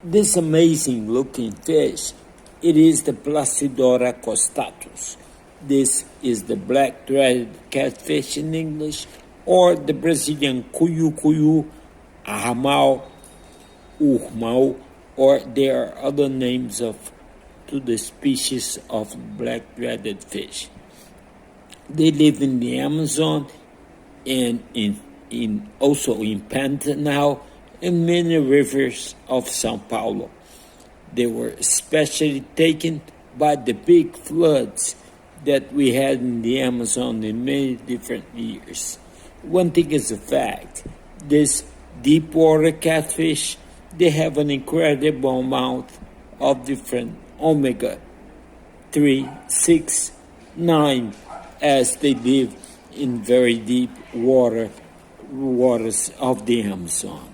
This amazing looking fish, it is the Placidora costatus. This is the black threaded catfish in English, or the Brazilian cuyu cuyu, ahamau, urmau, or there are other names to the species of black threaded fish. They live in the Amazon and also in Pantanal and many rivers of Sao Paulo. They were especially taken by the big floods that we had in the Amazon in many different years. One thing is a fact, this deep water catfish, they have an incredible amount of different omega-3, 6, 9, as they live in very deep waters of the Amazon.